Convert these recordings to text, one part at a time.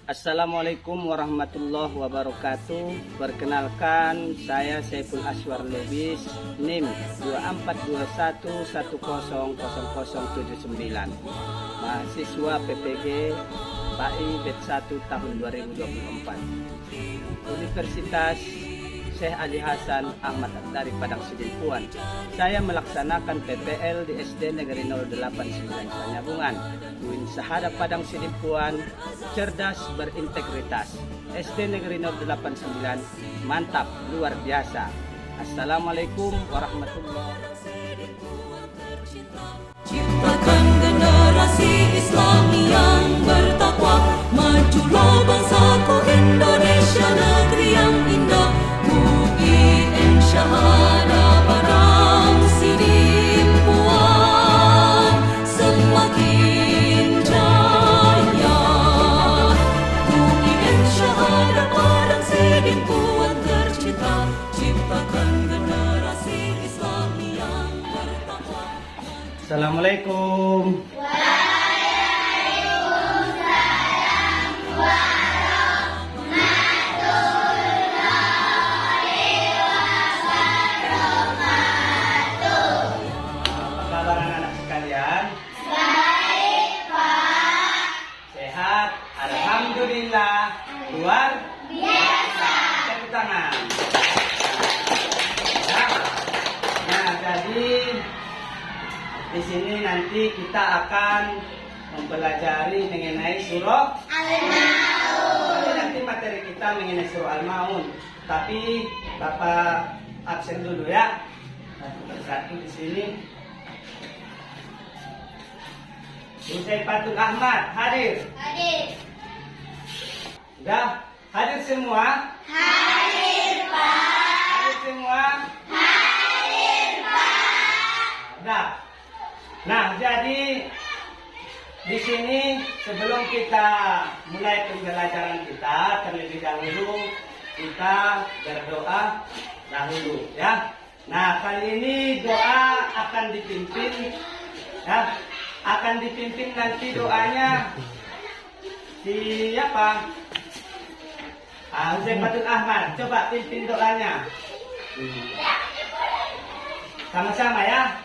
Assalamualaikum warahmatullahi wabarakatuh. Perkenalkan, saya Saiful Aswar Lubis, NIM 2421100079, mahasiswa PPG PAI Bet 1 tahun 2024, Universitas Syekh Ali Hasan Ahmad dari Padang Sidimpuan. Saya melaksanakan PPL di SD Negeri 089 Panyabungan, UIN Sahada Padang Sidimpuan, cerdas berintegritas. SD Negeri 089, mantap, luar biasa. Assalamualaikum warahmatullahi wabarakatuh. Ciptakan generasi Islam yang bertakwa, majulah bangsaku Indonesia, negeri yang indah. UIN Syahada Padang Sidimpuan semakin jaya. UIN Syahada Padang Sidimpuan tercinta, ciptakan generasi Islam yang bertakwa. Assalamualaikum. Alhamdulillah, luar biasa. Tepuk tangan. Nah, jadi di sini nanti kita akan mempelajari mengenai surah Al-Maun. Jadi nanti materi kita mengenai surah Al-Maun. Tapi Bapak absen dulu ya. Satu di sini. Usaifatul Ahmad hadir. Hadir. Sudah hadir semua? Hadir, Pak. Hadir semua? Hadir, Pak. Sudah. Nah, jadi di sini sebelum kita mulai pembelajaran kita, terlebih dahulu kita berdoa dahulu ya. Nah, kali ini doa akan dipimpin ya. Akan dipimpin nanti doanya siapa? Usaifatul Ahmad, coba pimpin doanya. Sama-sama ya.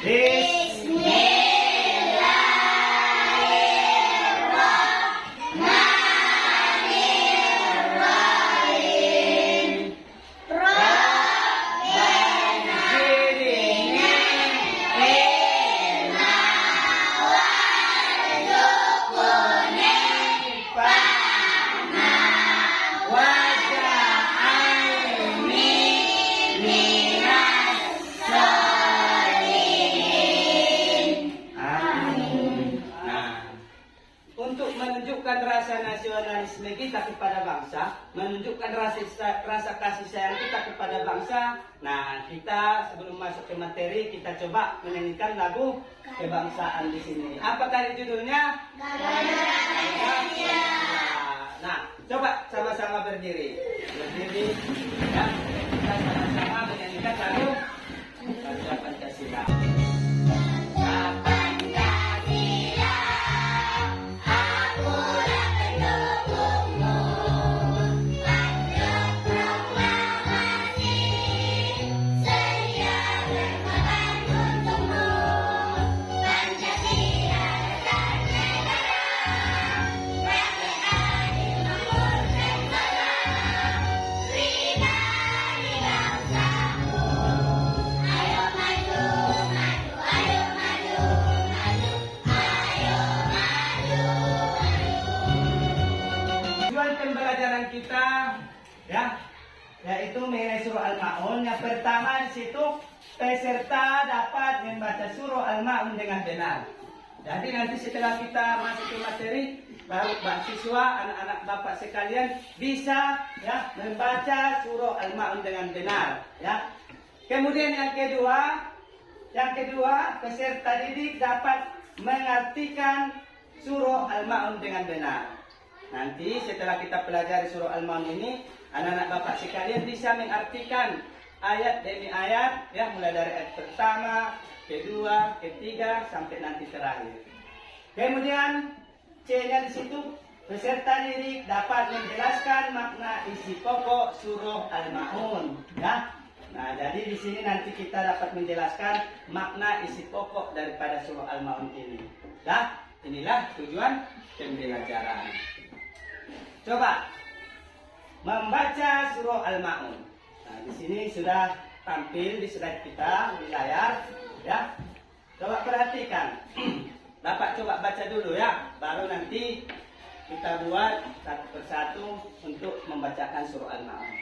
Bismillahirrahmanirrahim. Rabbana zidni ilma warzuqni fahma waj'alni minas sholihin. Amin. Nah, untuk menunjukkan rasa nasionalisme kita kepada bangsa, menunjukkan rasa kasih sayang kita kepada bangsa. Nah, kita sebelum masuk ke materi, kita coba menyanyikan lagu kebangsaan di sini. Apa tadi judulnya? Nah, coba sama-sama berdiri. Berdiri, ya. Kita sama-sama menyanyikan lagu Pancasila. Pembelajaran kita ya, yaitu mengenai surah Al-Maun. Yang pertama di situ, peserta dapat membaca surah Al-Maun dengan benar. Jadi nanti setelah kita masuk ke materi, baru mahasiswa, anak-anak bapak sekalian bisa ya membaca surah Al-Maun dengan benar ya. Kemudian yang kedua, Yang kedua, peserta didik dapat mengartikan surah Al-Ma'un dengan benar. Nanti setelah kita pelajari surah Al-Ma'un ini, anak-anak bapak sekalian bisa mengartikan ayat demi ayat, ya, mulai dari ayat pertama, kedua, ketiga, sampai nanti terakhir. Kemudian C-nya di situ, peserta didik dapat menjelaskan makna isi pokok surah Al-Ma'un, ya. Nah, jadi di sini nanti kita dapat menjelaskan makna isi pokok daripada surah Al-Ma'un ini. Nah, inilah tujuan pembelajaran. Coba membaca surah Al-Ma'un. Nah, di sini sudah tampil di slide kita di layar, ya. Coba perhatikan. Bapak coba baca dulu ya, baru nanti kita buat satu persatu untuk membacakan surah Al-Ma'un.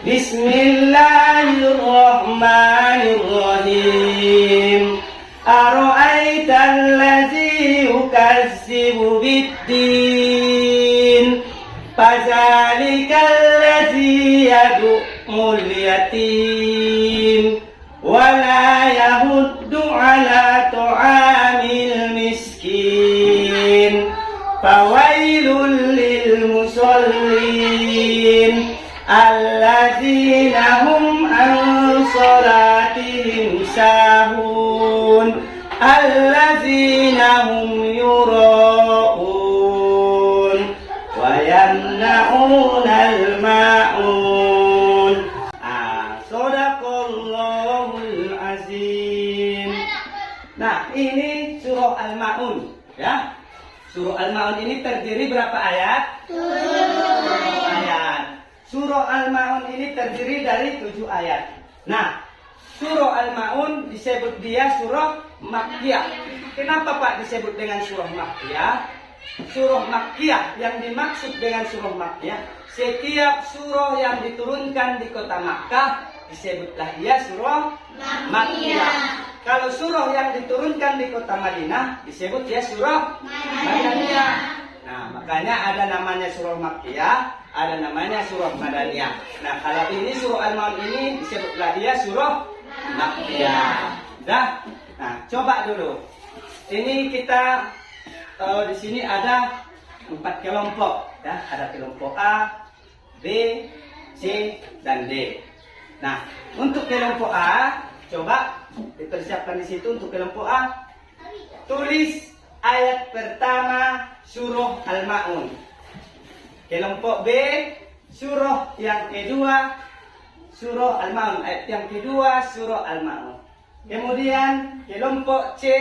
Bismillahirrahmanirrahim. Ara'aital ladzi yukazzibu bid-din, fazalikal ladzi yad'ul yatim wa la yahuddu ala ta'amil miskin, fawailul lil musallin alladzina hum an salatihim sahun alladzina hum yura'un wa yamna'unal ma'un. Shadaqallahul azim. Nah, ini surah Al-Ma'un, ya. Surah Al-Ma'un ini terdiri berapa ayat? 7 ayat. Surah Al-Ma'un ini terdiri dari 7 ayat. Nah, surah Al-Ma'un disebut dia surah Makkiyah. Kenapa Pak disebut dengan surah Makkiyah? Surah Makkiyah, yang dimaksud dengan surah Makkiyah, setiap surah yang diturunkan di kota Makkah disebutlah dia surah Makkiyah. Kalau surah yang diturunkan di kota Madinah disebut dia surah Madaniyah. Nah, makanya ada namanya surah Makkiyah, ada namanya surah Madaniyah. Nah, kalau ini surah Al-Ma'un ini disebutlah dia surah Makkiyah. Dah? Nah, coba dulu. Ini kita di sini ada 4 kelompok, ya. Ada kelompok A, B, C, dan D. Nah, untuk kelompok A, coba dipersiapkan di situ untuk kelompok A. Tulis ayat pertama surah Al-Ma'un. Kelompok B, surah yang kedua surah Al-Ma'un. Ayat yang kedua surah Al-Ma'un. Kemudian kelompok C,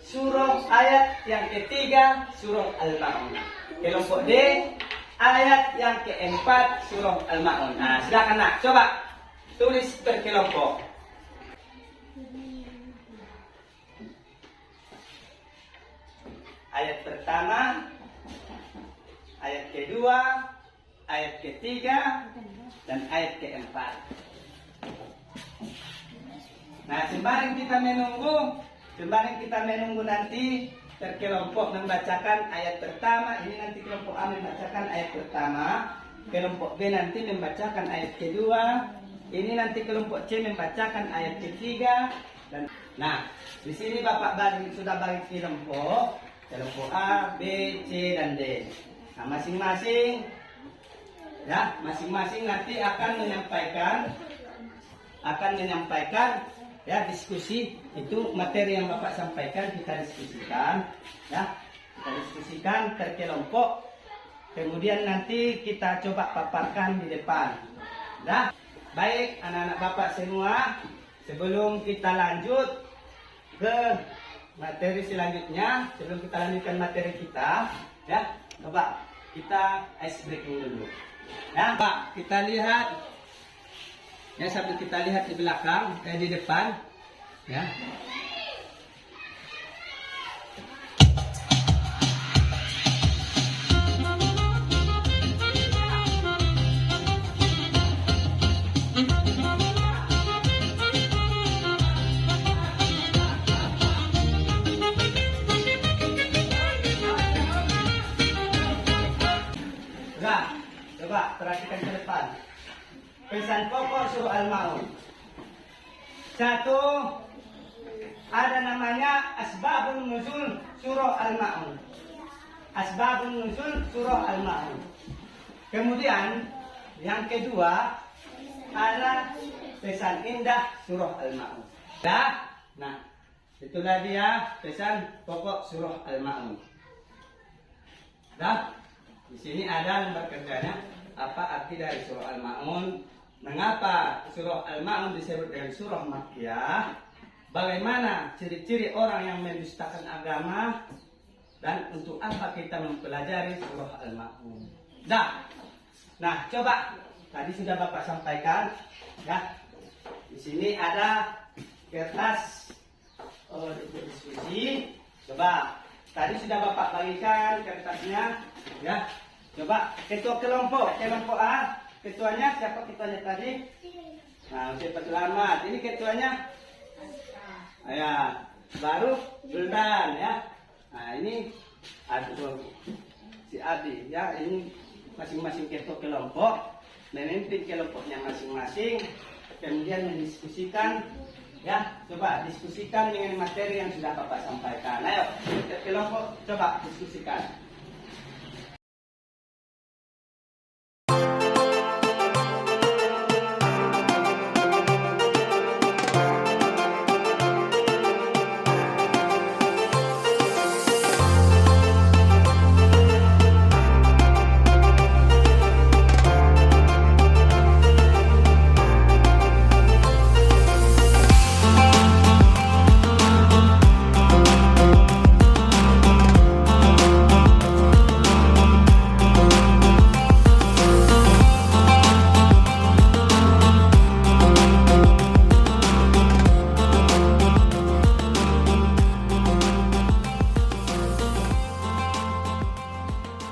surah ayat yang ketiga surah Al-Ma'un. Kelompok D, ayat yang keempat surah Al-Ma'un. Nah, silakan nak, coba tulis per kelompok. Ayat pertama, ayat kedua, ayat ketiga, dan ayat keempat. Nah, sembari kita menunggu nanti terkelompok membacakan ayat pertama. Ini nanti kelompok A membacakan ayat pertama, kelompok B nanti membacakan ayat kedua, ini nanti kelompok C membacakan ayat ketiga. Dan nah, di sini Bapak sudah bagi kelompok A, B, C, dan D. Nah, masing-masing nanti akan menyampaikan ya, diskusi. Itu materi yang Bapak sampaikan kita diskusikan, ya. Kita diskusikan terkelompok. Kemudian nanti kita coba paparkan di depan. Nah, baik anak-anak Bapak semua, sebelum kita lanjut ke materi selanjutnya, sebelum kita lanjutkan materi kita, ya, coba kita ice breaking dulu. Ya, Pak, kita lihat, ya, sambil kita lihat di belakang, di depan, ya. Nah, coba perhatikan ke depan. Pesan pokok surah Al-Ma'un. 1. ada namanya Asbabun Nuzul Surah Al-Ma'un. Asbabun Nuzul Surah Al-Ma'un. Kemudian yang kedua ada pesan indah Surah Al-Ma'un. Dah? Nah, itulah dia pesan pokok Surah Al-Ma'un. Dah? Di sini ada lembar kerjanya. Apa arti dari Surah Al-Ma'un? Mengapa Surah Al-Ma'un disebut dengan Surah Makkiyah? Bagaimana ciri-ciri orang yang mendustakan agama? Dan untuk apa kita mempelajari Surah Al-Ma'un? Dah. Nah, coba tadi sudah Bapak sampaikan, ya. Di sini ada kertas diskusi. Coba tadi sudah Bapak bagikan kertasnya, ya. Coba ketua kelompok A, ketuanya siapa ketuanya tadi? Nah, cepat selamat. Ini ketuanya. Ya, baru Buldan, ya. Nah, ini aduh, si Adi, ya. Ini masing-masing ketua kelompok memimpin kelompoknya masing-masing, kemudian mendiskusikan, ya. Coba diskusikan dengan materi yang sudah Bapak sampaikan. Ayo, kelompok coba diskusikan.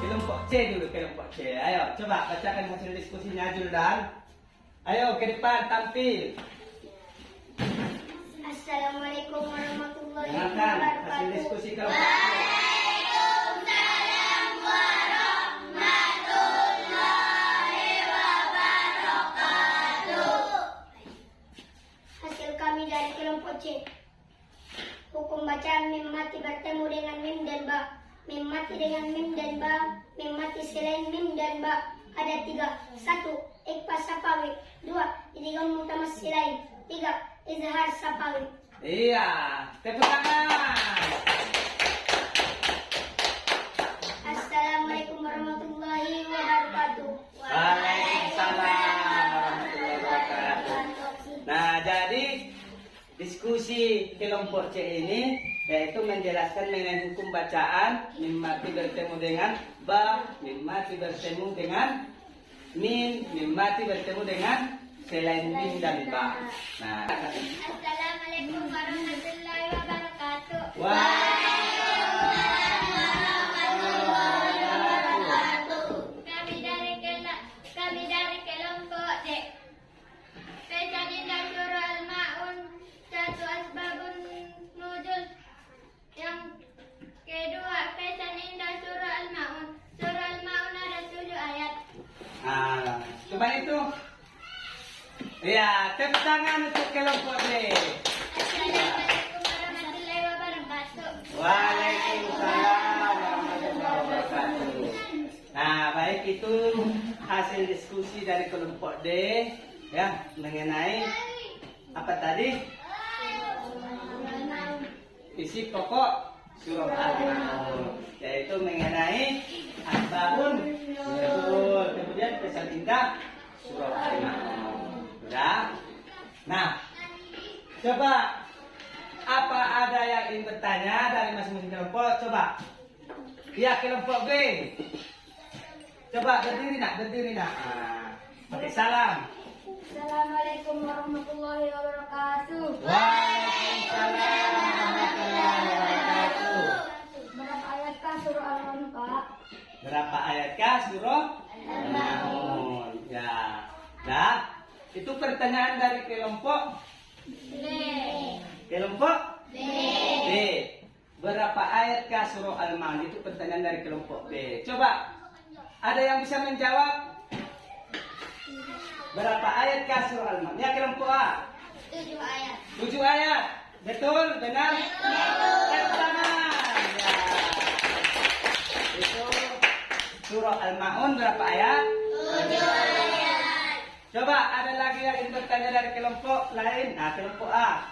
Kelompok C dulu, kelompok C. Ayo, coba bacakan hasil diskusinya Juldan. Ayo ke depan tampil. Assalamualaikum warahmatullahi Dengarkan hasil wabarakatuh. diskusi kelompok C. Waalaikumsalam warahmatullahi wabarakatuh. Hasil kami dari kelompok C. Hukum bacaan mim mati bertemu dengan mim dan ba. Mim mati dengan mim dan ba. Mim mati selain mim dan ba. Ada 3. 1. Ikfa safawi. 2. Idgham mutamassilain. 3. Izhar safawi. Iya, tepuk tangan. Assalamualaikum warahmatullahi wabarakatuh. Waalaikumsalam warahmatullahi wabarakatuh. Nah, jadi diskusi kelompok C ini yaitu menjelaskan mengenai hukum bacaan mim mati bertemu dengan ba, mim mati bertemu dengan min, mim mati bertemu dengan selain min dan ba. Nah, Assalamualaikum warahmatullahi wabarakatuh. Waalaikumsalam warahmatullahi wabarakatuh. Kami dari kelompok D. Pesan indah surah Al-Ma'un 1 asbabun nuzul. Yang kedua pesan indah surah Al-Ma'un. Surah Al-Ma'un ada 7 ayat. Nah, coba itu. Ya, tepuk tangan untuk kelompok D. Assalamualaikum warahmatullahi wabarakatuh. Waalaikumsalam warahmatullahi wabarakatuh. Nah, baik itu hasil diskusi dari kelompok D, ya, mengenai apa tadi? Isi pokok surah Al-Ma'un, yaitu mengenai asbabun nuzul, kemudian pesan indah surah Al-Ma'un. Sudah? Nah, coba apa ada yang ingin bertanya dari masing-masing kelompok? Coba. Ya, kelompok B. Coba berdiri nak, berdiri nak. Nah, pakai salam. Assalamualaikum warahmatullahi wabarakatuh. Waalaikumsalam warahmatullahi wabarakatuh. Berapa ayatkah surah Al-Ma'un, Pak? Berapa ayatkah surah Al-Ma'un? Ya. Nah, itu pertanyaan dari kelompok B. Kelompok B. Berapa ayatkah surah Al-Ma'un? Itu pertanyaan dari kelompok B. Coba, ada yang bisa menjawab? Berapa ayatkah surah Al-Ma'un? Ya, kelompok A. 7 ayat. 7 ayat. Betul, benar? Tepuk tangan. Ya. Itu surah Al-Ma'un berapa ayat? 7 ayat. Coba ada lagi yang ingin bertanya dari kelompok lain? Nah, kelompok A.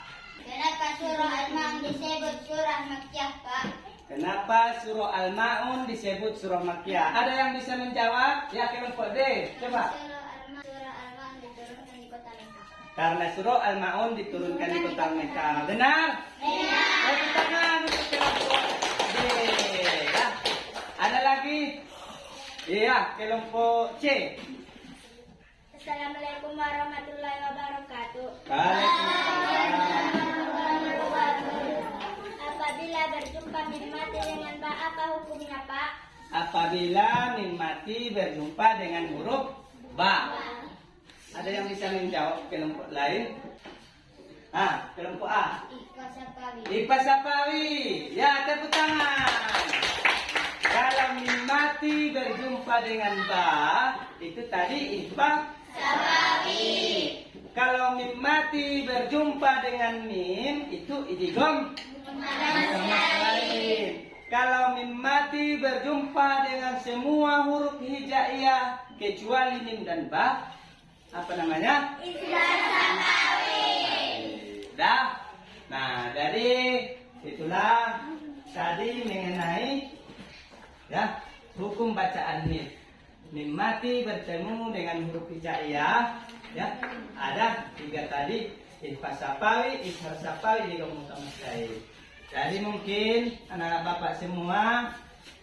Kenapa surah Al-Ma'un disebut surah Makkiyah, Pak? Kenapa surah Al-Ma'un disebut surah Makkiyah? Ada yang bisa menjawab? Ya, kelompok D. Coba. Surah Al-Ma'un diturunkan di kota Mekah. Karena surah Al-Ma'un diturunkan di kota Mekah. Benar? Benar. Tepuk tangan untuk kelompok D. Ya. Ada lagi? Iya, kelompok C. Assalamualaikum warahmatullahi wabarakatuh. Waalaikumsalam. Apabila berjumpa min mati dengan ba, apa hukumnya, Pak? Apabila min mati berjumpa dengan huruf ba. Ada yang bisa menjawab kelompok lain? Ah, kelompok A. Ikhlas Sapawi. Ikhlas Sapawi. Ya, tepuk tangan. Kalau min mati berjumpa dengan ba, itu tadi ikhlas Sapawi. Kalau mim mati berjumpa dengan mim, itu idgham sama lain. Kalau mim mati berjumpa dengan semua huruf hijaiyah kecuali mim dan ba, apa namanya? Ikhlas Sapawi. Dah. Nah, dari itulah tadi mengenai ya hukum bacaan mim. Mim mati bertemu dengan huruf hijaiyah, ya ada 3 tadi, ikhlas Sapawi, ishar Sapawi, idgham sama lain. Jadi mungkin anak-anak bapak semua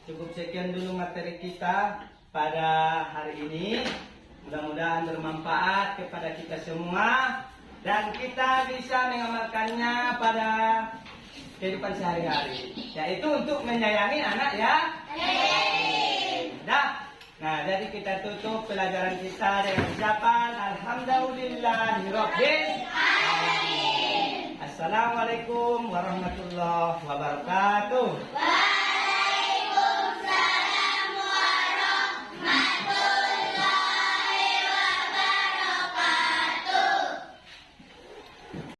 cukup sekian dulu materi kita pada hari ini. Mudah-mudahan bermanfaat kepada kita semua dan kita bisa mengamalkannya pada kehidupan sehari-hari. Yaitu untuk menyayangi anak ya. Dah. Nah, jadi kita tutup pelajaran kita dengan ucapan Alhamdulillahirabbil alamin. Assalamualaikum warahmatullahi wabarakatuh.